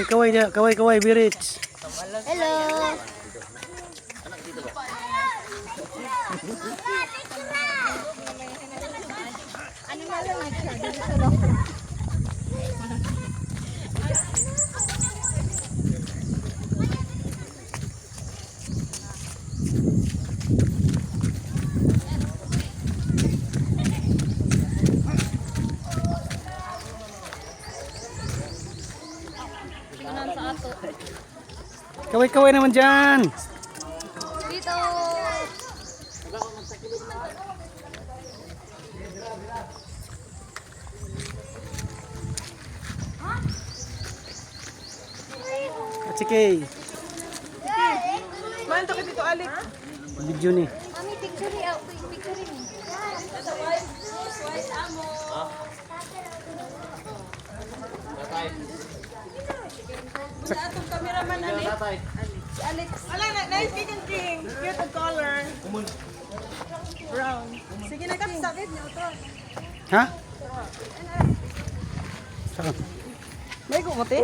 Kaway dia, kaway birits. Hello. Ano na lang siya dito sa locker. Kaway naman dyan. Dito. At sige, Manto ka dito, Alik. video ni. Mami, picture ni. Picture ni. Sa atong cameraman, Alik. Si Alex. Wala na, nice chicken king. Cute ang color. Brown. Sige na, King. Sakit niyo ito. Ha? Saan? May kumote?